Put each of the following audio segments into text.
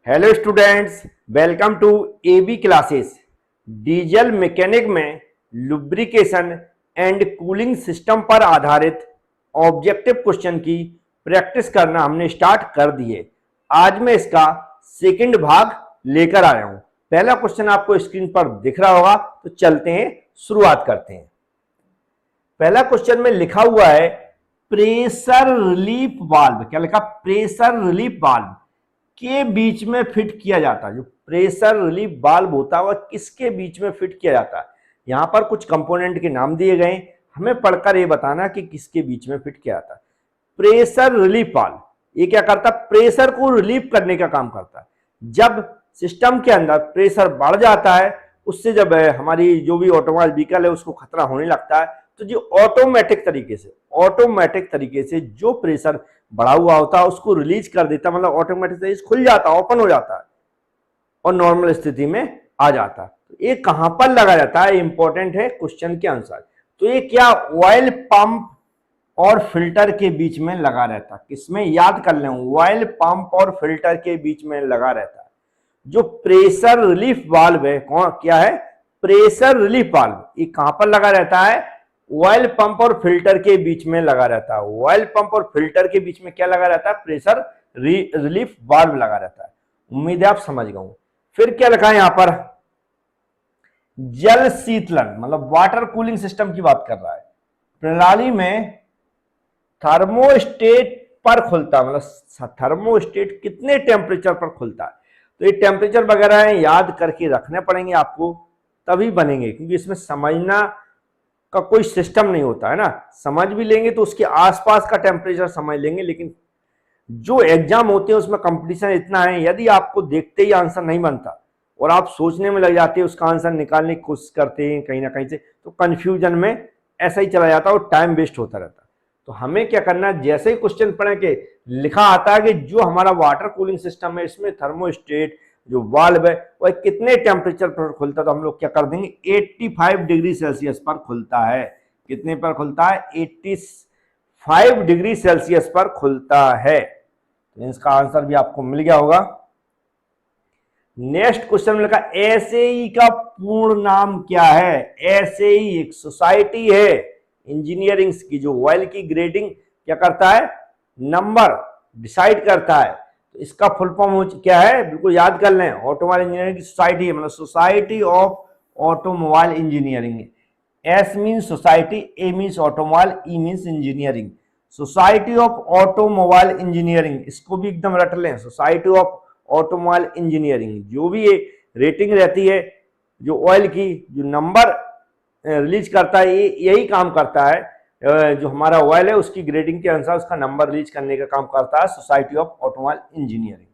Hello students, welcome to AB classes. Diesel mechanic में lubrication and cooling system पर आधारित objective question की practice करना हमने स्टार्ट कर दी है। आज मैं इसका सेकंड भाग लेकर आया हूं। पहला क्वेश्चन आपको स्क्रीन पर दिख रहा होगा, तो चलते हैं, शुरुआत करते हैं। पहला क्वेश्चन में लिखा हुआ है प्रेशर रिलीफ वाल्व। क्या लिखा? प्रेशर रिलीफ वाल्व के बीच में फिट किया जाता है। जो प्रेशर रिलीफ वाल्व होता है वह किसके बीच में फिट किया जाता है? यहां पर कुछ कंपोनेंट के नाम दिए गए, हमें पढ़कर यह बताना कि किसके बीच में फिट किया जाता है। प्रेशर रिलीफ वाल्व ये क्या करता है? प्रेशर को रिलीफ करने का काम करता है। जब सिस्टम के अंदर प्रेशर बढ़ जाता है, उससे जब हमारी जो भी ऑटोमोबाइल व्हीकल है उसको खतरा होने लगता है, तो जो ऑटोमेटिक तरीके से जो प्रेशर बढ़ा हुआ होता है उसको रिलीज कर देता, मतलब ऑटोमेटिक खुल जाता है, ओपन हो जाता है और नॉर्मल स्थिति में आ जाता है। तो ये कहां पर लगा जाता है, इंपॉर्टेंट है क्वेश्चन के अनुसार। तो ये क्या ऑयल पंप और फिल्टर के बीच में लगा रहता है? किसमें? याद कर लें, ऑयल पंप और फिल्टर के बीच में लगा रहता है। जो प्रेशर रिलीफ वाल्व है, कौन क्या है? Pressure relief valve. ये कहां पर लगा रहता है? ऑयल पंप और फिल्टर के बीच में लगा रहता है। ऑयल पंप और फिल्टर के बीच में क्या लगा रहता है? प्रेशर रिलीफ वाल्व लगा रहता है। उम्मीद है आप समझ गए। फिर क्या लिखा है यहां पर? जल शीतलन, मतलब वाटर कूलिंग सिस्टम की बात कर रहा है। प्रणाली में थर्मोस्टेट पर खुलता है, मतलब थर्मोस्टेट कितने टेम्परेचर पर खुलता है? तो ये टेम्परेचर वगैरह है, याद करके रखने पड़ेंगे आपको, तभी बनेंगे, क्योंकि इसमें समझना का कोई सिस्टम नहीं होता है ना। समझ भी लेंगे तो उसके आसपास का टेम्परेचर समझ लेंगे, लेकिन जो एग्जाम होते हैं उसमें कंपटीशन इतना है, यदि आपको देखते ही आंसर नहीं बनता और आप सोचने में लग जाते हैं, उसका आंसर निकालने की कोशिश करते हैं कहीं ना कहीं से, तो कंफ्यूजन में ऐसा ही चला जाता है और टाइम वेस्ट होता रहता है। तो हमें क्या करना है, जैसे ही क्वेश्चन पढ़े के लिखा आता है कि जो हमारा वाटर कूलिंग सिस्टम है इसमें थर्मोस्टेट जो वाल्व है वह कितने टेम्परेचर पर खुलता है, तो हम लोग क्या कर देंगे, 85 डिग्री सेल्सियस पर खुलता है। कितने पर खुलता है? 85 डिग्री सेल्सियस पर खुलता है। तो इसका आंसर भी आपको मिल गया होगा। नेक्स्ट क्वेश्चन में लिखा एसएई का पूर्ण नाम क्या है? एसएई एक सोसाइटी है इंजीनियरिंग की, जो ऑयल की ग्रेडिंग क्या करता है? नंबर डिसाइड करता है। तो इसका फुल फॉर्म क्या है? बिल्कुल याद कर लें, ऑटोमोबाइल इंजीनियरिंग की सोसाइटी है, मतलब society of automobile engineering. S means society, A means automobile, E means engineering. Society of automobile engineering, इसको भी एकदम रट लें, सोसाइटी ऑफ ऑटोमोबाइल इंजीनियरिंग। जो भी ये रेटिंग रहती है जो ऑयल की, जो नंबर रिलीज करता है, ये यही काम करता है। जो हमारा ऑयल है उसकी ग्रेडिंग के अनुसार उसका नंबर रिलीज करने का काम करता है society of automobile engineering.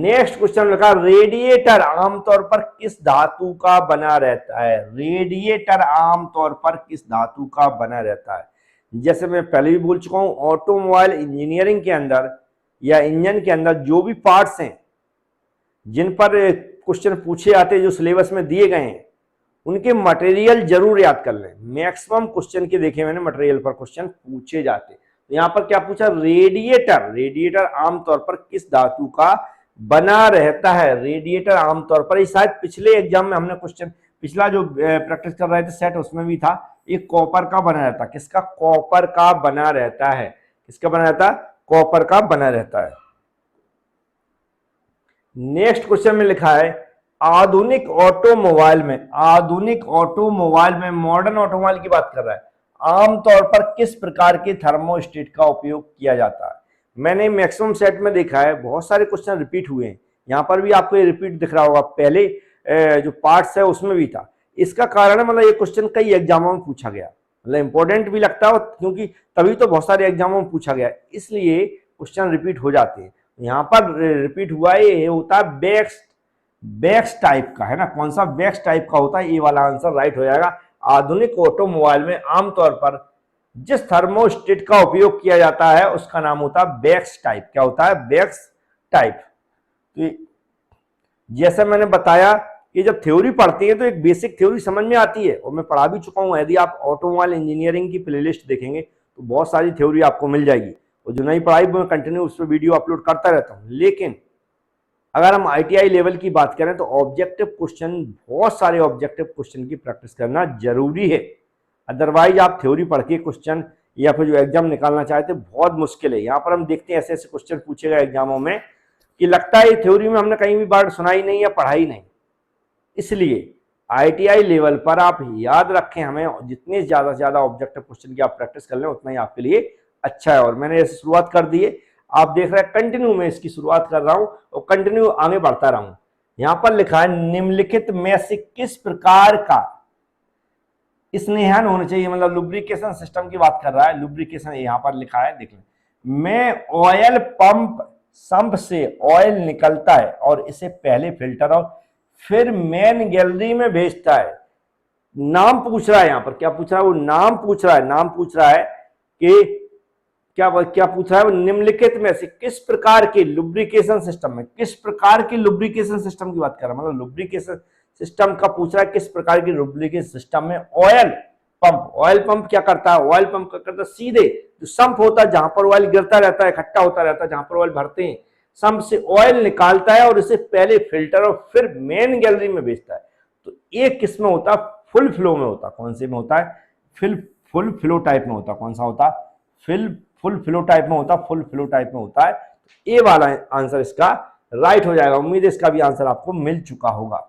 Next question लिखा रेडिएटर आमतौर पर किस धातु का बना रहता है? रेडिएटर आमतौर पर किस धातु का बना रहता है? जैसे मैं पहले भी बोल चुका हूं, ऑटोमोबाइल इंजीनियरिंग के अंदर या इंजन के अंदर जो भी पार्ट्स हैं जिन पर क्वेश्चन पूछे जाते हैं, जो सिलेबस में दिए गए हैं, उनके मटेरियल जरूर याद कर लें। मैक्सिमम क्वेश्चन के देखे मैंने मटेरियल पर क्वेश्चन पूछे जाते। तो यहां पर क्या पूछा? रेडिएटर। रेडिएटर आमतौर पर किस धातु का बना रहता है? रेडिएटर आमतौर पर, शायद पिछले एग्जाम में हमने क्वेश्चन, पिछला जो प्रैक्टिस कर रहे थे सेट, उसमें भी था, ये कॉपर का बना रहता है। किसका? कॉपर का बना रहता है। किसका बना रहता है? कॉपर का बना रहता है। नेक्स्ट क्वेश्चन में लिखा है आधुनिक ऑटोमोबाइल में, मॉडर्न ऑटोमोबाइल की बात कर रहा है, आमतौर पर किस प्रकार के थर्मोस्टेट का उपयोग किया जाता है? मैंने मैक्सिमम सेट में देखा है बहुत सारे क्वेश्चन रिपीट हुए हैं, यहां पर भी आपको ये रिपीट दिख रहा होगा, पहले जो पार्ट्स है उसमें भी था। इसका कारण है, मतलब ये क्वेश्चन कई एग्जामों में पूछा गया, मतलब इंपॉर्टेंट भी लगता है, क्योंकि तभी तो बहुत सारे एग्जामों में पूछा गया, इसलिए क्वेश्चन रिपीट हो जाते हैं। यहाँ पर रिपीट हुआ है, ये होता है बैक्स टाइप का, है ना। कौन सा? बैक्स टाइप का होता है। ये वाला आंसर राइट हो जाएगा। आधुनिक ऑटोमोबाइल में आमतौर पर जिस थर्मोस्टेट का उपयोग किया जाता है उसका नाम होता है बैक्स टाइप। क्या होता है? बैक्स टाइप। तो जैसा मैंने बताया कि जब थ्योरी पढ़ती है तो एक बेसिक थ्योरी समझ में आती है, और मैं पढ़ा भी चुका हूं। यदि आप ऑटोमोबाइल इंजीनियरिंग की प्लेलिस्ट देखेंगे तो बहुत सारी थ्योरी आपको मिल जाएगी, और जो नई पढ़ाई मैं कंटिन्यू उस पर वीडियो अपलोड करता रहता हूं। लेकिन अगर हम ITI लेवल की बात करें तो ऑब्जेक्टिव क्वेश्चन, बहुत सारे ऑब्जेक्टिव क्वेश्चन की प्रैक्टिस करना जरूरी है। अदरवाइज आप थ्योरी पढ़ के क्वेश्चन या फिर जो एग्जाम निकालना चाहते बहुत मुश्किल है। यहाँ पर हम देखते हैं ऐसे ऐसे क्वेश्चन पूछेगा एग्जामों में कि लगता है ये थ्योरी में हमने कहीं भी बार सुना ही नहीं या पढ़ा ही नहीं। इसलिए ITI लेवल पर आप याद रखें, हमें जितने ज्यादा से ज्यादा ऑब्जेक्टिव क्वेश्चन की आप प्रैक्टिस कर लें उतना ही आपके लिए अच्छा है। और मैंने ऐसे शुरुआत कर दी है, आप देख रहे हैं कंटिन्यू में इसकी शुरुआत कर रहा हूं और कंटिन्यू आगे बढ़ता रहूं। यहां पर लिखा है निम्नलिखित में से किस प्रकार का स्नेहन होना चाहिए, मतलब लुब्रिकेशन सिस्टम की बात कर रहा है। लुब्रिकेशन यहां पर लिखा है, देख लें, में ऑयल संप से ऑयल निकलता है और इसे पहले फिल्टर और फिर मेन गैलरी में भेजता है। नाम पूछ रहा है, यहां पर क्या पूछ रहा है, वो नाम पूछ रहा है। नाम पूछ रहा है कि क्या पूछ रहा है, वो निम्नलिखित में से किस प्रकार के लुब्रिकेशन सिस्टम में, किस प्रकार के लुब्रिकेशन सिस्टम की बात कर रहा है, मतलब लुब्रिकेशन सिस्टम का पूछ रहा है किस प्रकार की लुब्रिकेशन सिस्टम में ऑयल पंप। ऑयल पंप क्या करता है, ऑयल पंप क्या करता है, सीधे जो संप होता है जहां पर ऑयल गिरता रहता है, इकट्ठा होता रहता है, जहां पर ऑयल भरते हैं, संप से ऑयल निकालता है और इसे पहले फिल्टर और फिर मेन गैलरी में भेजता है। तो एक किस में होता है, फुल फ्लो में होता है। कौन से में होता है, फुल फ्लो टाइप में होता है। कौन सा होता है, फुल फ्लो टाइप में होता है, फुल फ्लो टाइप में होता है। तो ए वाला आंसर इसका राइट हो जाएगा। उम्मीद है इसका भी आंसर आपको मिल चुका होगा।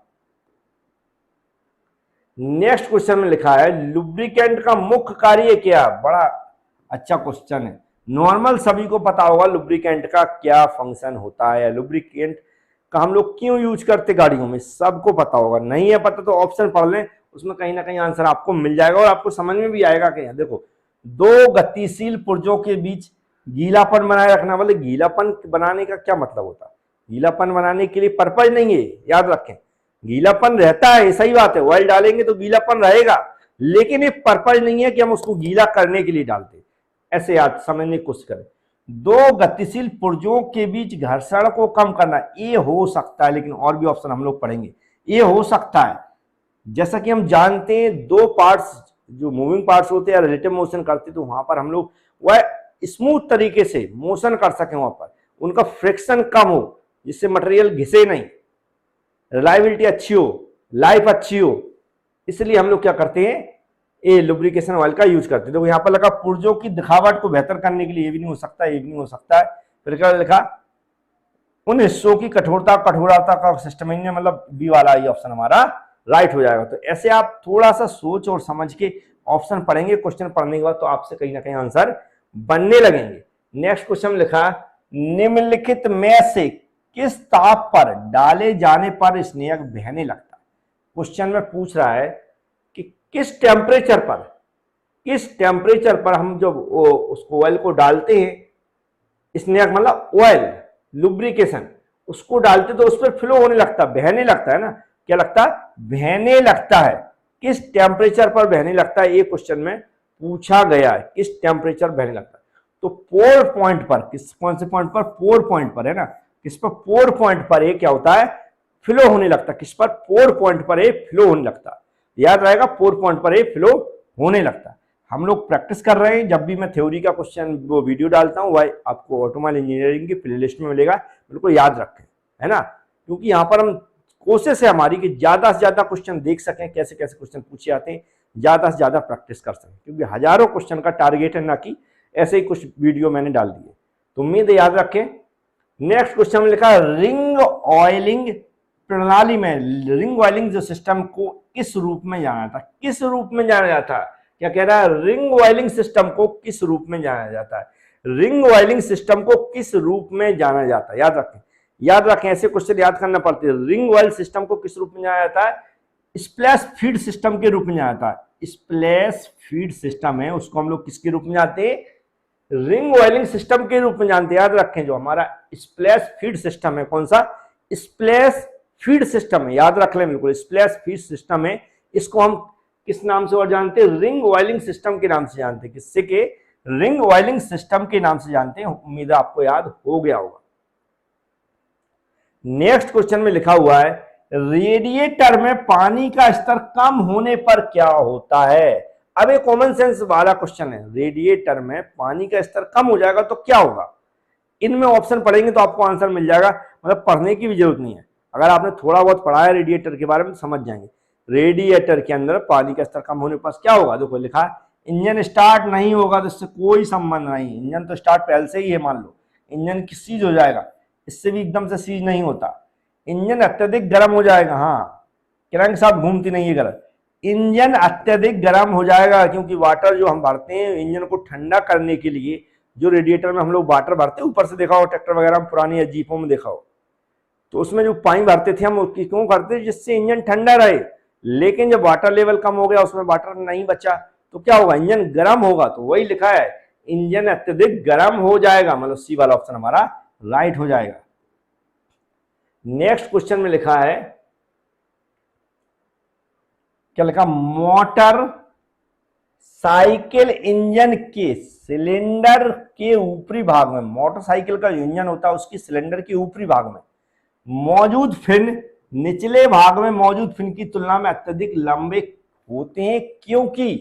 नेक्स्ट क्वेश्चन में लिखा है लुब्रिकेंट का मुख्य कार्य क्या। बड़ा अच्छा क्वेश्चन है। नॉर्मल सभी को पता होगा लुब्रिकेंट का क्या फंक्शन होता है, लुब्रिकेंट का हम लोग क्यों यूज करते गाड़ियों में, सबको पता होगा। नहीं है पता तो ऑप्शन पढ़ लें, उसमें कहीं ना कहीं आंसर आपको मिल जाएगा और आपको समझ में भी आएगा कि देखो, दो गतिशील पुर्जों के बीच गीलापन बनाए रखना, बोले गीलापन बनाने का क्या मतलब होता है, गीलापन बनाने के लिए पर्पज नहीं है, याद रखें। गीलापन रहता है, सही बात है, ऑयल डालेंगे तो गीलापन रहेगा, लेकिन ये पर्पज नहीं है कि हम उसको गीला करने के लिए डालते। ऐसे याद समझने की कोशिश करें। दो गतिशील पुर्जों के बीच घर्षण को कम करना, ये हो सकता है, लेकिन और भी ऑप्शन हम लोग पढ़ेंगे। ये हो सकता है, जैसा कि हम जानते हैं दो पार्ट्स जो मूविंग पार्ट्स होते हैं रिलेटिव मोशन करते, तो वहां पर हम लोग वह स्मूथ तरीके से मोशन कर सकें, वहां पर उनका फ्रिक्शन कम हो, जिससे मटेरियल घिसे नहीं, रिलायबिलिटी अच्छी हो, लाइफ अच्छी हो। इसलिए हम लोग क्या करते हैं, ये लुब्रिकेशन ऑयल का यूज करते हैं। तो यहाँ पर लगा पुर्जों की दिखावट को बेहतर करने के लिए, ये भी नहीं हो सकता, ये भी नहीं हो सकता है। फिर क्या लिखा, उन हिस्सों की कठोरता का सिस्टम, मतलब बी वाला ये ऑप्शन हमारा राइट हो जाएगा। तो ऐसे आप थोड़ा सा सोच और समझ के ऑप्शन पढ़ेंगे, क्वेश्चन पढ़ने के बाद तो आपसे कहीं ना कहीं आंसर बनने लगेंगे। नेक्स्ट क्वेश्चन लिखा, निम्नलिखित में से किस ताप पर डाले जाने पर स्नेहक बहने लगता है। क्वेश्चन में पूछ रहा है कि किस टेम्परेचर पर हम जब उसको ऑयल को डालते हैं, स्नेहक मतलब ऑयल लुब्रिकेशन, उसको डालते तो उस पर फ्लो होने लगता, बहने लगता है ना, क्या लगता है, बहने लगता है। किस टेम्परेचर पर बहने लगता है, ये क्वेश्चन में पूछा गया है, किस टेम्परेचर बहने लगता है। तो पोर पॉइंट पर, कौन से पॉइंट पर, पोर पॉइंट पर है ना, किस पर, पोर पॉइंट पर ये क्या होता है, फ्लो होने लगता है। किस पर, पोर पॉइंट पर ये फ्लो होने लगता है। याद रहेगा, पोर पॉइंट पर ये फ्लो होने लगता है। हम लोग प्रैक्टिस कर रहे हैं, जब भी मैं थ्योरी का क्वेश्चन वो वीडियो डालता हूं वह आपको ऑटोमोबाइल इंजीनियरिंग की प्लेलिस्ट में मिलेगा, बिल्कुल याद रखें, है ना। क्योंकि यहाँ पर हम कोशिश है हमारी कि ज्यादा से ज्यादा क्वेश्चन देख सकें, कैसे कैसे क्वेश्चन पूछे जाते हैं, ज्यादा से ज्यादा प्रैक्टिस कर सकें, क्योंकि हजारों क्वेश्चन का टारगेट है, ना कि ऐसे ही कुछ वीडियो मैंने डाल दिए। तो उम्मीद है याद रखें। नेक्स्ट क्वेश्चन में लिखा, रिंग ऑयलिंग प्रणाली में रिंग ऑयलिंग जो सिस्टम को किस रूप में जाना जाता है, किस रूप में जाना जाता है, क्या कह रहा है, रिंग ऑयलिंग सिस्टम को किस रूप में जाना जाता है, रिंग ऑयलिंग सिस्टम को किस रूप में जाना जाता है। याद रखें, ऐसे क्वेश्चन याद करना पड़ते हैं। रिंग ऑयल सिस्टम को किस रूप में जाना जाता है, स्प्लैश फीड सिस्टम के रूप में जाना जाता है। स्प्लैश फीड सिस्टम है, उसको हम लोग किसके रूप में जानते हैं, रिंग ऑयलिंग सिस्टम के रूप में जानते हैं। याद रखें, जो हमारा स्प्लैश फीड सिस्टम है, कौन सा, स्प्लैश फीड सिस्टम है, याद रख लें बिल्कुल, स्प्लैश फीड सिस्टम है। इसको हम किस नाम से और जानते हैं, रिंग ऑयलिंग सिस्टम के नाम से जानते हैं। किससे के, रिंग ऑयलिंग सिस्टम के नाम से जानते हैं। उम्मीद है आपको याद हो गया होगा। नेक्स्ट क्वेश्चन में लिखा हुआ है, रेडिएटर में पानी का स्तर कम होने पर क्या होता है। अब ये कॉमन सेंस वाला क्वेश्चन है, रेडिएटर में पानी का स्तर कम हो जाएगा तो क्या होगा। इनमें ऑप्शन पढ़ेंगे तो आपको आंसर मिल जाएगा। मतलब पढ़ने की भी जरूरत नहीं है। अगर आपने थोड़ा बहुत पढ़ा है रेडिएटर के बारे में तो समझ जाएंगे। रेडिएटर के अंदर पानी का स्तर कम होने पर क्या होगा, देखो लिखा है इंजन स्टार्ट नहीं होगा, तो इससे कोई संबंध नहीं। इंजन तो स्टार्ट पहले से ही है, मान लो इंजन की सीज हो जाएगा, इससे भी एकदम से सीज नहीं होता। इंजन अत्यधिक गर्म हो जाएगा, हाँ क्रैंक साथ घूमती नहीं है गलत। इंजन अत्यधिक गर्म हो जाएगा क्योंकि वाटर जो हम भरते हैं इंजन को ठंडा करने के लिए, जो रेडिएटर में हम लोग वाटर भरते हैं, ऊपर से देखा हो ट्रैक्टर वगैरह में पुरानी या जीपों में देखा हो, तो उसमें जो पानी भरते थे हम उसकी क्यों करते थे, जिससे इंजन ठंडा रहे। लेकिन जब वाटर लेवल कम हो गया, उसमें वाटर नहीं बचा, तो क्या होगा, इंजन गर्म होगा। तो वही लिखा है इंजन अत्यधिक गर्म हो जाएगा, मतलब सी वाला ऑप्शन हमारा राइट हो जाएगा। नेक्स्ट क्वेश्चन में लिखा है, क्या लिखा, मोटर साइकिल इंजन के सिलेंडर के ऊपरी भाग में, मोटरसाइकिल का जो इंजन होता है उसकी सिलेंडर के ऊपरी भाग में मौजूद फिन निचले भाग में मौजूद फिन की तुलना में अत्यधिक लंबे होते हैं, क्योंकि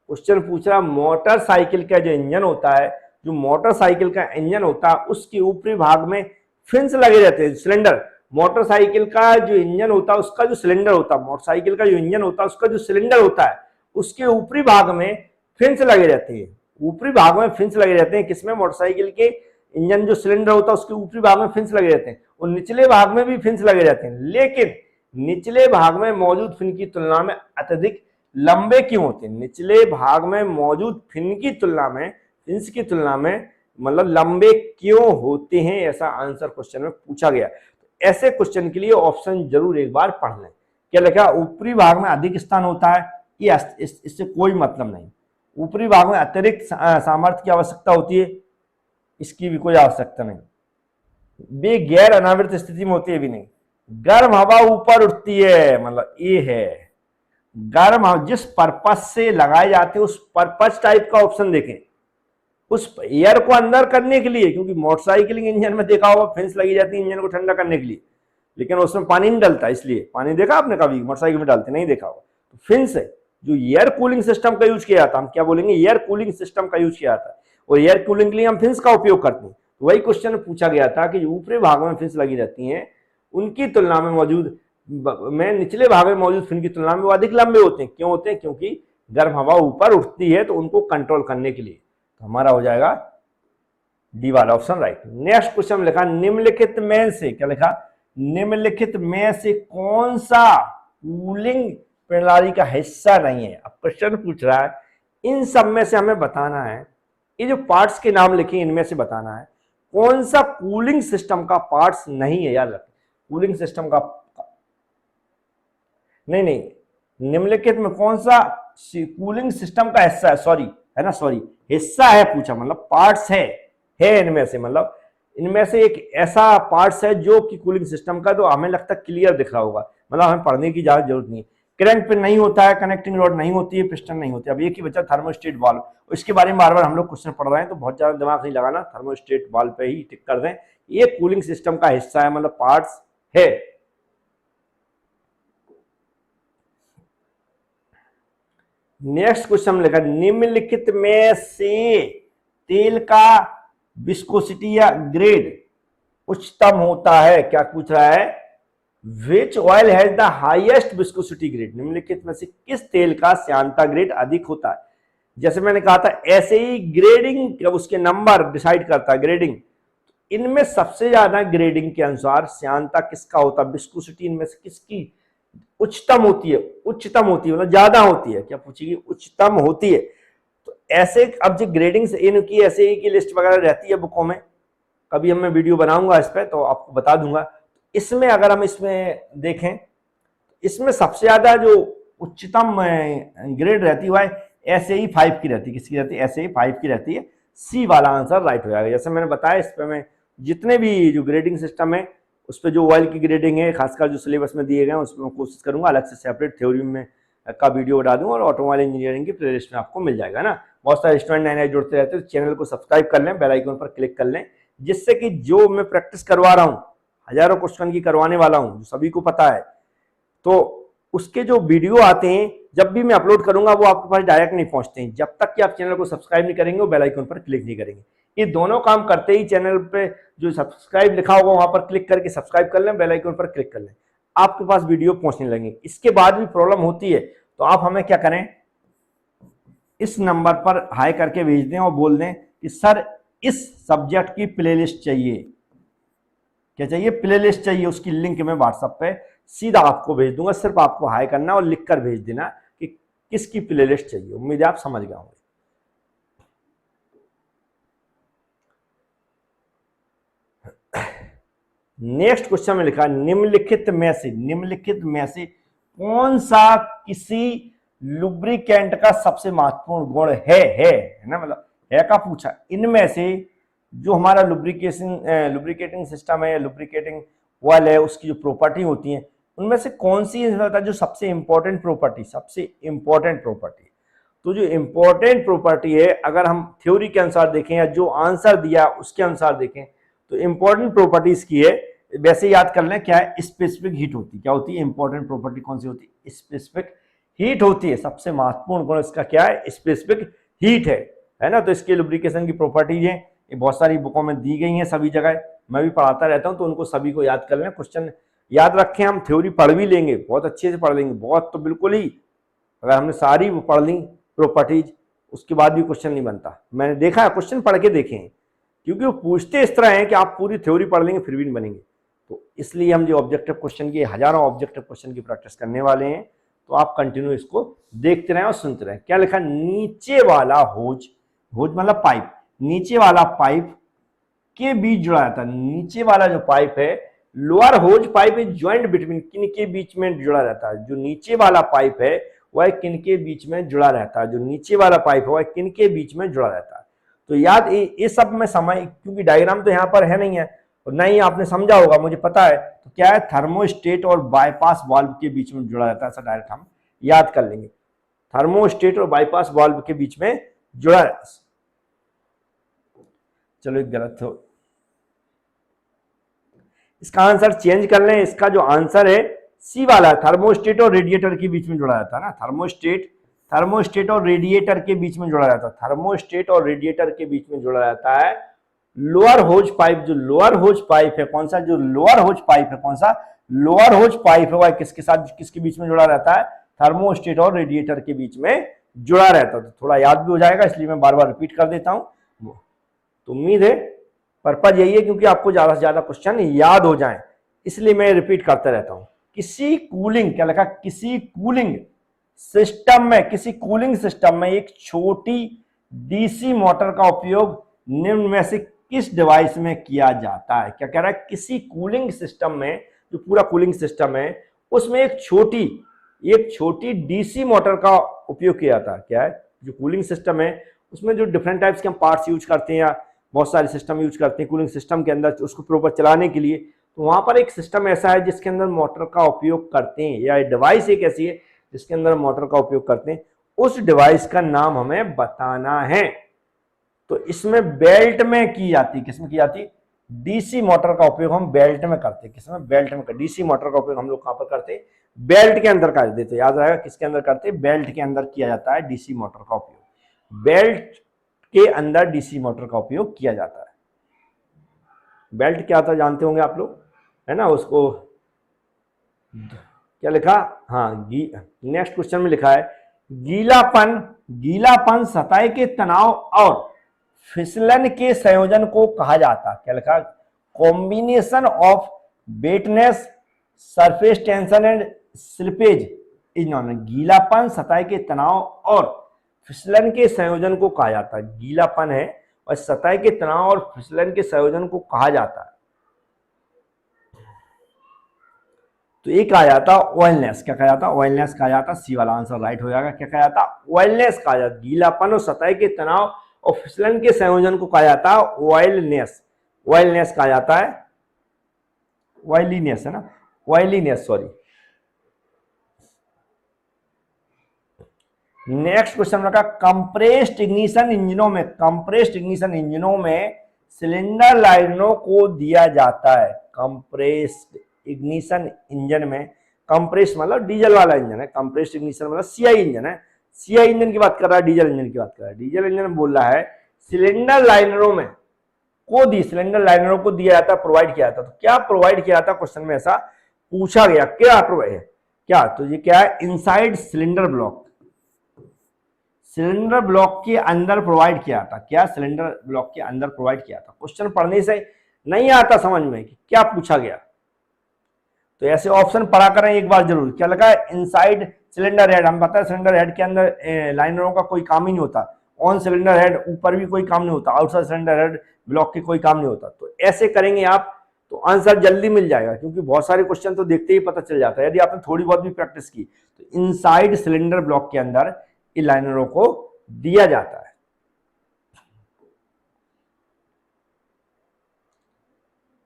क्वेश्चन पूछ रहा मोटरसाइकिल का जो इंजन होता है, जो मोटरसाइकिल का इंजन होता है उसके ऊपरी भाग में फिन्स लगे रहते हैं। सिलेंडर, मोटरसाइकिल का जो इंजन होता है उसका जो सिलेंडर होता है, मोटरसाइकिल का जो इंजन होता है उसका जो सिलेंडर होता है उसके ऊपरी भाग में फिन्स लगे रहते हैं। ऊपरी भाग में फिन्स लगे रहते हैं किसमें, मोटरसाइकिल के इंजन जो सिलेंडर होता है उसके ऊपरी भाग में फिन्स लगे रहते हैं, और निचले भाग में भी फिन्स लगे रहते हैं। लेकिन निचले भाग में मौजूद फिन की तुलना में अत्यधिक लंबे क्यों होते हैं, निचले भाग में मौजूद फिन की तुलना में, फिन्स की तुलना में मतलब लंबे क्यों होते हैं, ऐसा आंसर क्वेश्चन में पूछा गया। तो ऐसे क्वेश्चन के लिए ऑप्शन जरूर एक बार पढ़ लें। क्या लिखा, ऊपरी भाग में अधिक स्थान होता है, ये इससे कोई मतलब नहीं। ऊपरी भाग में अतिरिक्त सामर्थ्य की आवश्यकता होती है, इसकी भी कोई आवश्यकता नहीं। वे गैर अनावृत स्थिति में होती है भी नहीं। गर्म हवा ऊपर उठती है, मतलब ये है गर्म हवा जिस पर्पज से लगाए जाते हैं उस पर्पज टाइप का ऑप्शन देखें, उस एयर को अंदर करने के लिए, क्योंकि मोटरसाइकिल इंजन में देखा होगा फिन्स लगी जाती है इंजन को ठंडा करने के लिए, लेकिन उसमें पानी नहीं डलता, इसलिए पानी देखा आपने कभी मोटरसाइकिल में डालते नहीं देखा होगा। तो फिन्स है जो एयर कूलिंग सिस्टम का यूज किया जाता है, हम क्या बोलेंगे, एयर कूलिंग सिस्टम का यूज किया जाता है, और एयर कूलिंग के लिए हम फिन्स का उपयोग करते हैं। तो वही क्वेश्चन पूछा गया था कि ऊपरी भाग में फिन्स लगी रहती हैं उनकी तुलना में मौजूद में निचले भाग में मौजूद फिन की तुलना में वो अधिक लंबे होते हैं। क्यों होते हैं, क्योंकि गर्म हवा ऊपर उठती है तो उनको कंट्रोल करने के लिए। तो हमारा हो जाएगा डी वाला ऑप्शन राइट। नेक्स्ट क्वेश्चन लिखा, निम्नलिखित में से, क्या लिखा, निम्नलिखित में से कौन सा कूलिंग प्रणाली का हिस्सा नहीं है। अब क्वेश्चन पूछ रहा है इन सब में से हमें बताना है, ये जो पार्ट्स के नाम लिखे इनमें से बताना है कौन सा कूलिंग सिस्टम का पार्ट्स नहीं है। याद रखें, कूलिंग सिस्टम का नहीं, निम्नलिखित में कौन सा कूलिंग सिस्टम का हिस्सा है, सॉरी है ना, सॉरी हिस्सा है पूछा, मतलब पार्ट्स है इनमें से, मतलब इनमें से एक ऐसा पार्ट्स है जो कि कूलिंग सिस्टम का, तो हमें लगता है क्लियर दिख रहा होगा, मतलब हमें पढ़ने की ज्यादा जरूरत नहीं है। क्रैंक पिन नहीं होता है, कनेक्टिंग रॉड नहीं होती है, पिस्टन नहीं होती है। अब एक ही बचा थर्मोस्टेट वाल्व, इसके बारे में बार बार हम लोग क्वेश्चन पढ़ रहे हैं तो बहुत ज्यादा दिमाग नहीं लगाना, थर्मोस्टेट वाल्व पे ही टिक कर दें, ये कूलिंग सिस्टम का हिस्सा है, मतलब पार्ट्स है। नेक्स्ट क्वेश्चन लिखा, निम्नलिखित में से तेल का विस्कोसिटी या ग्रेड उच्चतम होता है। क्या पूछ रहा है, विच oil has the highest viscosity grade, निम्नलिखित में से किस तेल का श्यानता ग्रेड अधिक होता है। जैसे मैंने कहा था ऐसे ही ग्रेडिंग उसके नंबर डिसाइड करता है, ग्रेडिंग इनमें सबसे ज्यादा ग्रेडिंग के अनुसार श्यानता किसका होता है, विस्कोसिटी इनमें से किसकी उच्चतम होती है, उच्चतम होती है मतलब ज्यादा होती है। क्या पूछेगी, उच्चतम होती है। तो ऐसे अब जो ग्रेडिंग इनकी ऐसे ही की लिस्ट वगैरह रहती है बुकों में, कभी हम मैं वीडियो बनाऊंगा इस पर तो आपको बता दूंगा। इसमें अगर हम इसमें देखें, इसमें सबसे ज्यादा जो उच्चतम ग्रेड रहती है वह SAE 5 की रहती है। किसकी रहती है, SAE 5 की रहती है। सी वाला आंसर राइट हो जाएगा। जैसे मैंने बताया इस पर मैं जितने भी जो ग्रेडिंग सिस्टम है उस पर जो ऑयल की ग्रेडिंग है खासकर जो सिलेबस में दिए गए हैं उसमें कोशिश करूंगा अलग से सेपरेट थ्योरी में का वीडियो बना दूंगा, और ऑटोमोबाइल इंजीनियरिंग की प्लेलिस्ट में आपको मिल जाएगा ना। बहुत सारे स्टूडेंट नए नए जुड़ते रहते हैं, चैनल को सब्सक्राइब कर लें, बेल आइकन पर क्लिक कर लें, जिससे कि जो मैं प्रैक्टिस करवा रहा हूँ, हजारों क्वेश्चन की करवाने वाला हूँ जो सभी को पता है, तो उसके जो वीडियो आते हैं जब भी मैं अपलोड करूंगा वो आपके पास डायरेक्ट नहीं पहुंचते हैं जब तक कि आप चैनल को सब्सक्राइब नहीं करेंगे और बेल आइकन पर क्लिक नहीं करेंगे। ये दोनों काम करते ही चैनल पे जो सब्सक्राइब लिखा होगा वहां पर क्लिक करके सब्सक्राइब कर लें, बेल आइकन पर क्लिक कर लें, आपके पास वीडियो पहुंचने लगेंगे। इसके बाद भी प्रॉब्लम होती है तो आप हमें क्या करें, इस नंबर पर हाई करके भेज दें और बोल दें कि सर इस सब्जेक्ट की प्लेलिस्ट चाहिए। क्या चाहिए? प्लेलिस्ट चाहिए। उसकी लिंक मैं व्हाट्सएप पे सीधा आपको भेज दूंगा, सिर्फ आपको हाई करना और लिख कर भेज देना कि किसकी प्लेलिस्ट चाहिए। उम्मीद है आप समझ गए होंगे। नेक्स्ट क्वेश्चन में लिखा निम्नलिखित में से कौन सा किसी लुब्रिकेंट का सबसे महत्वपूर्ण गुण है ना, मतलब है का पूछा। इनमें से जो हमारा लुब्रिकेटिंग सिस्टम है, लुब्रिकेटिंग ऑयल है, उसकी जो प्रॉपर्टी होती है उनमें से कौन सी जो सबसे इंपॉर्टेंट प्रॉपर्टी, तो जो इंपॉर्टेंट प्रॉपर्टी है अगर हम थ्योरी के अनुसार देखें या जो आंसर दिया उसके अनुसार देखें तो इंपॉर्टेंट प्रॉपर्टीज की है, वैसे याद कर लें क्या है, स्पेसिफिक हीट होती है। क्या होती है? इंपॉर्टेंट प्रॉपर्टी कौन सी होती है? स्पेसिफिक हीट होती है। सबसे महत्वपूर्ण गुण इसका क्या है? स्पेसिफिक हीट है ना। तो इसके लुब्रिकेशन की प्रॉपर्टीज है, ये बहुत सारी बुकों में दी गई हैं, सभी जगह मैं भी पढ़ाता रहता हूं, तो उनको सभी को याद कर लें। क्वेश्चन याद रखें, हम थ्योरी पढ़ भी लेंगे, बहुत अच्छे से पढ़ लेंगे, बहुत तो बिल्कुल ही, अगर हमने सारी पढ़ ली प्रॉपर्टीज उसके बाद भी क्वेश्चन नहीं बनता। मैंने देखा है, क्वेश्चन पढ़ के देखे हैं, क्योंकि वो पूछते इस तरह हैं कि आप पूरी थ्योरी पढ़ लेंगे फिर भी नहीं बनेंगे। तो इसलिए हम जो ऑब्जेक्टिव क्वेश्चन की, हजारों ऑब्जेक्टिव क्वेश्चन की प्रैक्टिस करने वाले हैं, तो आप कंटिन्यू इसको देखते रहें और सुनते रहें। क्या लिखा? नीचे वाला होज मतलब पाइप, नीचे वाला पाइप के बीच जुड़ा रहता है। नीचे वाला जो पाइप है, lower hose pipe is joint between, किन के बीच में जुड़ा रहता है? जो नीचे वाला पाइप है वह किन के बीच में जुड़ा रहता है? जो नीचे वाला पाइप है वह किन के बीच में जुड़ा रहता है? तो याद ये सब में समय, क्योंकि डायग्राम तो यहाँ पर है नहीं है और नहीं आपने समझा होगा, मुझे पता है। तो क्या है? थर्मोस्टेट और बाईपास वाल्व के बीच में जुड़ा रहता है, ऐसा डायरेक्ट हम याद कर लेंगे। थर्मोस्टेट और बाईपास वाल्व के बीच में जुड़ा रहता है। चलो एक गलत हो, इसका आंसर चेंज कर लें। इसका जो आंसर है सी वाला है, थर्मोस्टेट और रेडिएटर के बीच में जुड़ा रहता है ना। थर्मोस्टेट और रेडिएटर के बीच में जुड़ा रहता है। थर्मोस्टेट और रेडिएटर के बीच में जुड़ा रहता है लोअर होज पाइप। जो लोअर होज पाइप है कौन सा? जो लोअर होज पाइप है कौन सा? लोअर होज पाइप है वह किसके साथ, किसके बीच में जुड़ा रहता है? थर्मोस्टेट और रेडिएटर के बीच में जुड़ा रहता है। तो थोड़ा याद भी हो जाएगा, इसलिए मैं बार बार रिपीट कर देता हूं। तो उम्मीद है पर्पज यही है, क्योंकि आपको ज्यादा से ज्यादा क्वेश्चन याद हो जाएं, इसलिए मैं रिपीट करते रहता हूं। किसी कूलिंग, क्या लिखा? किसी कूलिंग सिस्टम में एक छोटी डीसी मोटर का उपयोग निम्न में से किस डिवाइस में किया जाता है? क्या कह रहा है? किसी कूलिंग सिस्टम में, जो पूरा कूलिंग सिस्टम है उसमें एक छोटी डीसी मोटर का उपयोग किया जाता है। क्या है? जो कूलिंग सिस्टम है उसमें जो डिफरेंट टाइप्स के हम पार्ट्स यूज करते हैं या बहुत सारे सिस्टम यूज करते हैं कूलिंग सिस्टम के अंदर उसको प्रॉपर चलाने के लिए, तो वहां पर एक सिस्टम ऐसा है जिसके अंदर मोटर का उपयोग करते हैं, या डिवाइस एक ऐसी है जिसके अंदर मोटर का उपयोग करते हैं। उस डिवाइस का नाम हमें बताना है। तो इसमें बेल्ट में की जाती, किसमें की जाती? डीसी मोटर का उपयोग हम बेल्ट में करते हैं। किसमें? बेल्ट में। डीसी मोटर का उपयोग हम लोग कहां पर करते हैं? बेल्ट के अंदर कर देते। याद रहेगा किसके अंदर करते हैं? बेल्ट के अंदर किया जाता है डीसी मोटर का उपयोग। बेल्ट के अंदर डीसी मोटर का उपयोग किया जाता है। बेल्ट क्या था जानते होंगे आप लोग, है ना। उसको क्या लिखा? हाँ, नेक्स्ट क्वेश्चन में लिखा है गीलापन सतह के तनाव और फिसलन के संयोजन को कहा जाता है। क्या लिखा? Combination of वेटनेस, surface tension and slippage is non. गीलापन सतह के तनाव और फिसलन के संयोजन को कहा जाता है। गीलापन है और सतह के तनाव और फिसलन के संयोजन को कहा जाता है। तो ये कहा जाता ऑयलनेस। क्या कहा जाता? ऑयलनेस कहा जाता। सी वाला आंसर राइट हो जाएगा। क्या कहा जाता? ऑयलनेस कहा जाता। गीलापन और सतह के तनाव और फिसलन के संयोजन को कहा जाता है ऑयलनेस। ऑयलनेस कहा जाता है, ऑयलीनेस है ना, ऑयलीनेस सॉरी। नेक्स्ट क्वेश्चन रखा कंप्रेस्ड इग्निशन इंजनों में सिलेंडर लाइनों को दिया जाता है। कंप्रेस्ड इग्निशन इंजन में, कंप्रेस मतलब डीजल वाला इंजन है, कंप्रेस्ड इग्निशन मतलब सीआई इंजन है। सीआई इंजन की बात कर रहा है, डीजल इंजन की बात कर रहा है। डीजल इंजन बोल रहा है सिलेंडर लाइनरों में को दी, सिलेंडर लाइनरों को दिया जाता, प्रोवाइड किया जाता। तो क्या प्रोवाइड किया जाता, क्वेश्चन में ऐसा पूछा गया, क्या प्रोवाइड है, क्या, तो ये क्या है, inside cylinder block, cylinder block के अंदर प्रोवाइड किया था। क्या, सिलेंडर ब्लॉक के अंदर प्रोवाइड किया था। क्वेश्चन पढ़ने से नहीं आता समझ में कि क्या पूछा गया, तो ऐसे ऑप्शन पढ़ा करें एक बार जरूर। क्या लगा, इनसाइड सिलेंडर हेड, हम पता है सिलेंडर हेड के अंदर लाइनरों का कोई काम ही नहीं होता, ऑन सिलेंडर हेड ऊपर भी कोई काम नहीं होता, आउटसाइड सिलेंडर हेड ब्लॉक के कोई काम नहीं होता। तो ऐसे करेंगे आप तो आंसर जल्दी मिल जाएगा, क्योंकि बहुत सारे क्वेश्चन तो देखते ही पता चल जाता है यदि आपने थोड़ी बहुत भी प्रैक्टिस की। तो इनसाइड सिलेंडर ब्लॉक के अंदर इन लाइनरों को दिया जाता है।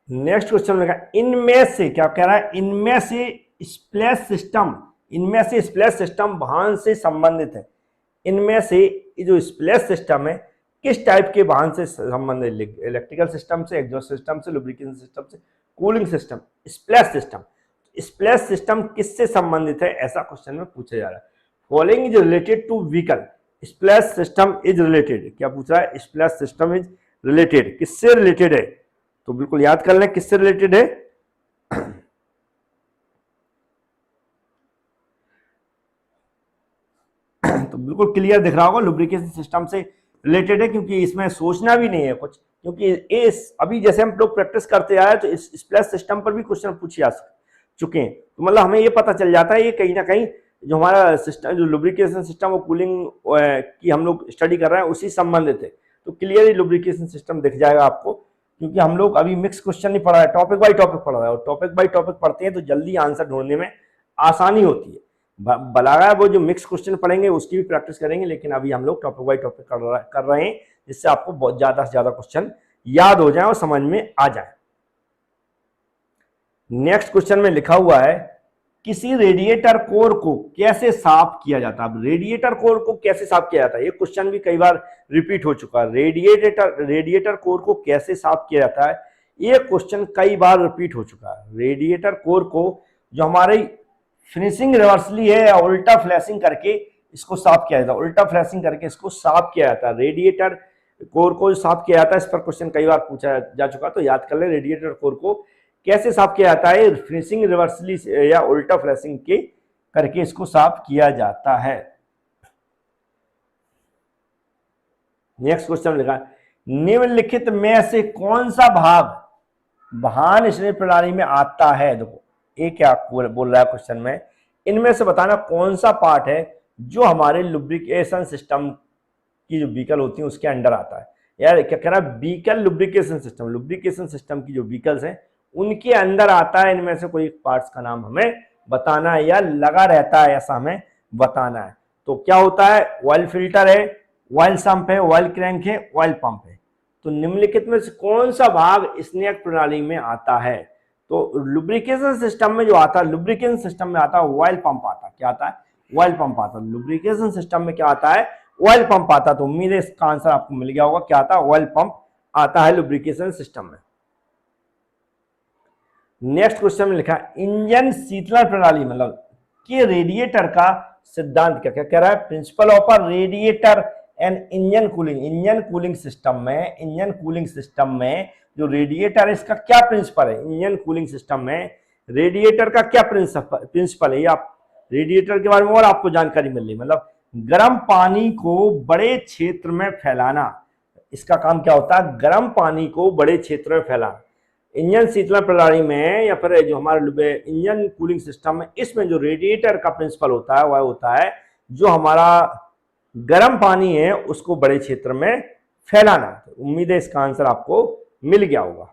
नेक्स्ट क्वेश्चन में इनमें से, क्या कह रहा है, इनमें से स्प्लैश सिस्टम, इनमें से स्प्लैश सिस्टम वाहन से संबंधित है। इनमें से जो स्प्लैश सिस्टम है किस टाइप के वाहन से संबंधित, इलेक्ट्रिकल सिस्टम से, एग्जॉस्ट सिस्टम से, लुब्रिकेशन सिस्टम से, cooling system, splash system. Splash system किससे संबंधित है, ऐसा क्वेश्चन में पूछा जा रहा है। Following is related to vehicle, splash system is related, क्या पूछ रहा है, स्प्लैश सिस्टम इज रिलेटेड, किससे रिलेटेड है, तो बिल्कुल याद कर लें किससे रिलेटेड है। तो बिल्कुल क्लियर दिख रहा होगा, लुब्रिकेशन सिस्टम से रिलेटेड है, क्योंकि इसमें सोचना भी नहीं है कुछ, क्योंकि इस अभी जैसे हम लोग प्रैक्टिस करते आए तो इस स्प्लैश सिस्टम पर भी क्वेश्चन पूछे जा चुके हैं। तो मतलब हमें ये पता चल जाता है ये कहीं ना कहीं जो हमारा सिस्टम, जो लुब्रिकेशन सिस्टम और कूलिंग की हम लोग स्टडी कर रहे हैं उसी संबंधित है। तो क्लियरली लुब्रिकेशन सिस्टम दिख जाएगा आपको, क्योंकि हम लोग अभी मिक्स क्वेश्चन नहीं पढ़ा है, टॉपिक बाय टॉपिक पढ़ रहा है, और टॉपिक बाय टॉपिक पढ़ते हैं तो जल्दी आंसर ढूंढने में आसानी होती है। बलागा वो जो मिक्स क्वेश्चन पढ़ेंगे उसकी भी प्रैक्टिस करेंगे, लेकिन अभी हम लोग टॉपिक बाय टॉपिक कर रहे हैं, जिससे आपको बहुत ज्यादा से ज्यादा क्वेश्चन याद हो जाए और समझ में आ जाए। नेक्स्ट क्वेश्चन में लिखा हुआ है, किसी रेडिएटर कोर को कैसे साफ किया जाता है। अब रेडिएटर कोर को कैसे साफ किया जाता है, ये क्वेश्चन भी कई बार रिपीट हो चुका है। रेडिएटर कोर को कैसे साफ किया जाता है, ये क्वेश्चन कई बार रिपीट हो चुका है। रेडिएटर कोर को जो हमारी फिनिशिंग रिवर्सली है या उल्टा फ्लैशिंग करके इसको साफ किया जाता है, उल्टा फ्लैशिंग करके इसको साफ किया जाता है। रेडिएटर कोर को साफ किया जाता है, इस पर क्वेश्चन कई बार पूछा जा चुका, तो याद कर ले रेडिएटर कोर को कैसे साफ किया जाता है, फिनिशिंग रिवर्सली या उल्टा फ्लैशिंग के करके इसको साफ किया जाता है। नेक्स्ट क्वेश्चन लिखा, निम्नलिखित में से कौन सा भाग वाहन श्रेणी प्रणाली में आता है। देखो ये क्या बोल रहा है क्वेश्चन में, इनमें से बताना कौन सा पार्ट है जो हमारे लुब्रिकेशन सिस्टम की जो व्हीकल होती है उसके अंडर आता है। यार क्या कह रहा है, vehicle lubrication system, lubrication system की जो व्हीकल्स हैं उनके अंदर आता है, इनमें से कोई पार्ट्स का नाम हमें बताना है, या लगा रहता है ऐसा हमें बताना है। तो क्या होता है, ऑयल फिल्टर है, ऑयल सम्प है, ऑयल क्रैंक है, ऑयल पंप है। तो निम्नलिखित में से कौन सा भाग स्नेक प्रणाली में आता है, तो लुब्रिकेशन सिस्टम में जो आता है, लुब्रिकेशन सिस्टम में आता है ऑयल पंप आता है। क्या आता है, ऑयल पंप आता है। लुब्रिकेशन सिस्टम में क्या आता है, ऑयल पंप आता है। तो उम्मीद है इसका आंसर आपको मिल गया होगा, क्या आता है, ऑयल पंप आता है लुब्रिकेशन सिस्टम में। नेक्स्ट क्वेश्चन में लिखा, इंजन शीतलन प्रणाली मतलब कि रेडिएटर का सिद्धांत क्या क्या कह रहा है, principle of a radiator and engine cooling. Engine cooling system में, इंजन कूलिंग सिस्टम में जो रेडिएटर है इसका क्या प्रिंसिपल है, इंजन कूलिंग सिस्टम में रेडिएटर का क्या प्रिंसिपल है, ये आप रेडिएटर के बारे में और आपको जानकारी मिल रही, मतलब गर्म पानी को बड़े क्षेत्र में फैलाना, इसका काम क्या होता है, गर्म पानी को बड़े क्षेत्र में फैलाना। इंजन शीतलन प्रणाली में या फिर जो हमारा इंजन कूलिंग सिस्टम में, इसमें जो रेडिएटर का प्रिंसिपल होता है वह होता है जो हमारा गर्म पानी है उसको बड़े क्षेत्र में फैलाना। तो उम्मीद है इसका आंसर आपको मिल गया होगा।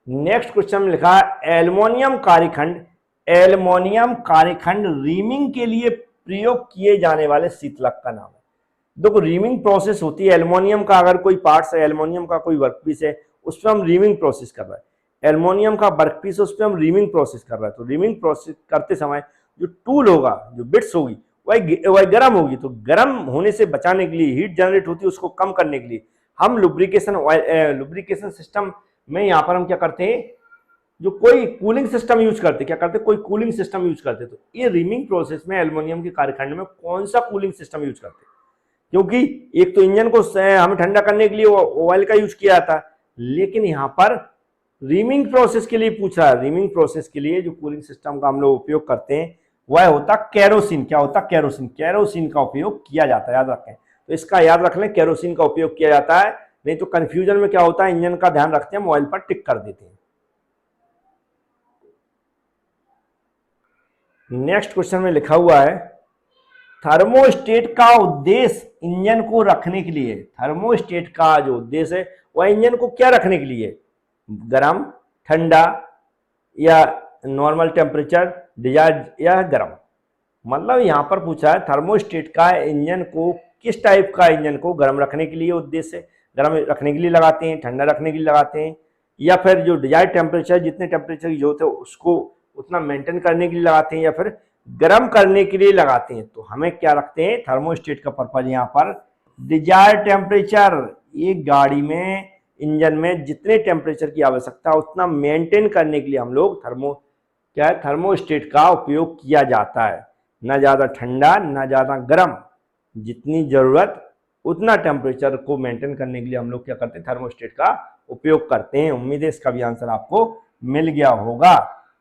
नेक्स्ट क्वेश्चन में लिखा है, एल्युमिनियम कार्यखंड, एल्युमिनियम कार्यखंड रीमिंग के लिए प्रयोग किए जाने वाले शीतलक का नाम है। देखो रीमिंग प्रोसेस होती है, एल्युमिनियम का अगर कोई पार्ट्स है, एल्युमिनियम का कोई वर्कपीस है, उस पर हम रीमिंग प्रोसेस कर रहे हैं, एल्युमिनियम का वर्कपीस है उस पर हम रीमिंग प्रोसेस कर रहे हैं। तो रीमिंग प्रोसेस करते समय जो टूल होगा, जो बिट्स होगी वह गर्म होगी, तो गर्म होने से बचाने के लिए, हीट जनरेट होती है उसको कम करने के लिए हम लुब्रिकेशन सिस्टम में यहाँ पर हम क्या करते हैं, जो कोई कूलिंग सिस्टम यूज करते, क्या करते, कोई कूलिंग सिस्टम यूज करते। तो ये रीमिंग प्रोसेस में एल्युमिनियम के कार्यखंड में कौन सा कूलिंग सिस्टम यूज करते, क्योंकि एक तो इंजन को हमें ठंडा करने के लिए ऑयल का यूज किया जाता है, लेकिन यहाँ पर रीमिंग प्रोसेस के लिए पूछ रहा है। रीमिंग प्रोसेस के लिए जो कूलिंग सिस्टम का हम लोग उपयोग करते हैं वह होता केरोसिन। क्या होता? केरोसिन। केरोसिन का उपयोग किया जाता है, याद रखें। तो इसका याद रख लें, केरोसिन का उपयोग किया जाता है। नहीं तो कंफ्यूजन में क्या होता है, इंजन का ध्यान रखते हैं, ऑयल पर टिक कर देते हैं। नेक्स्ट क्वेश्चन में लिखा हुआ है, थर्मोस्टेट का उद्देश्य इंजन को रखने के लिए, थर्मोस्टेट का जो उद्देश्य है वह इंजन को क्या रखने के लिए? गर्म, ठंडा या नॉर्मल टेम्परेचर, डिजायर्ड या गर्म। मतलब यहां पर पूछा है थर्मोस्टेट का इंजन को किस टाइप का इंजन को गर्म रखने के लिए उद्देश्य, गर्म रखने के लिए लगाते हैं, ठंडा रखने के लिए लगाते हैं, या फिर जो डिजायर्ड टेम्परेचर, जितने टेम्परेचर की जरूरत है उसको उतना मेंटेन करने के लिए लगाते हैं, या फिर गर्म करने के लिए लगाते हैं। तो हमें क्या रखते हैं, थर्मोस्टेट का पर्पज यहाँ पर डिजायर्ड टेम्परेचर। ये गाड़ी में, इंजन में जितने टेम्परेचर की आवश्यकता है उतना मेंटेन करने के लिए हम लोग थर्मोस्टेट का उपयोग किया जाता है। ना ज़्यादा ठंडा ना ज़्यादा गर्म, जितनी ज़रूरत उतना टेम्परेचर को मेंटेन करने के लिए हम लोग क्या करते हैं, थर्मोस्टेट का उपयोग करते हैं। उम्मीद है इसका भी आंसर आपको मिल गया होगा।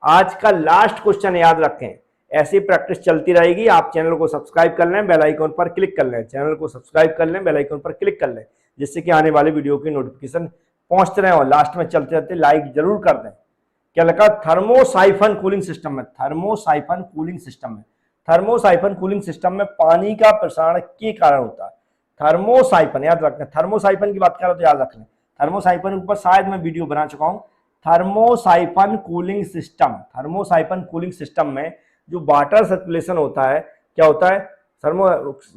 आज का लास्ट क्वेश्चन याद रखें, ऐसी प्रैक्टिस चलती रहेगी। आप चैनल को सब्सक्राइब कर लें, बेल आइकन पर क्लिक कर लें, चैनल को सब्सक्राइब कर लें, बेल आइकन पर क्लिक कर लें, जिससे कि आने वाले वीडियो की नोटिफिकेशन पहुंचते रहे। और लास्ट में चलते चलते लाइक जरूर कर दें। क्या लिखा? थर्मोसाइफन कूलिंग सिस्टम में, थर्मोसाइफन कूलिंग सिस्टम में, थर्मोसाइफन कूलिंग सिस्टम में पानी का प्रसारण के कारण होता है। थर्मोसाइफन याद रखना, थर्मोसाइफन की बात करें तो याद रखना, थर्मोसाइफन के ऊपर शायद मैं वीडियो बना चुका हूं। Thermosiphon cooling system, thermosiphon cooling system में जो वाटर सर्कुलेशन होता है, क्या होता है, थर्मो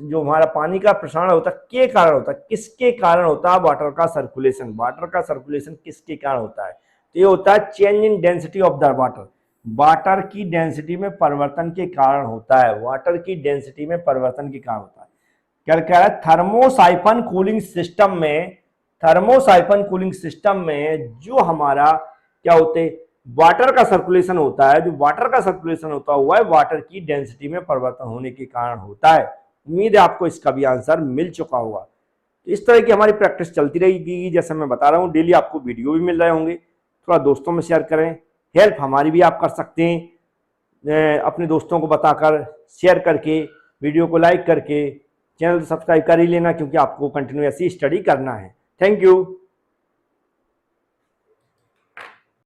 जो हमारा पानी का प्रसारण होता है के कारण होता है। किसके कारण होता है? वाटर का सर्कुलेशन। वाटर का सर्कुलेशन किसके कारण होता है? तो ये होता है change in density of the water. Water की डेंसिटी में परिवर्तन के कारण होता है, वाटर की डेंसिटी में परिवर्तन के कारण होता है। क्या कह रहा है? थर्मोसाइफन कूलिंग सिस्टम में, थर्मोसाइफन कूलिंग सिस्टम में जो हमारा क्या होते, वाटर का सर्कुलेशन होता है, जो वाटर का सर्कुलेशन होता हुआ है वाटर की डेंसिटी में परिवर्तन होने के कारण होता है। उम्मीद है आपको इसका भी आंसर मिल चुका होगा। तो इस तरह की हमारी प्रैक्टिस चलती रहेगी। जैसे मैं बता रहा हूँ, डेली आपको वीडियो भी मिल रहे होंगे। थोड़ा दोस्तों में शेयर करें, हेल्प हमारी भी आप कर सकते हैं अपने दोस्तों को बताकर, शेयर करके, वीडियो को लाइक करके, चैनल सब्सक्राइब कर ही लेना, क्योंकि आपको कंटिन्यू ऐसी स्टडी करना है। Thank you.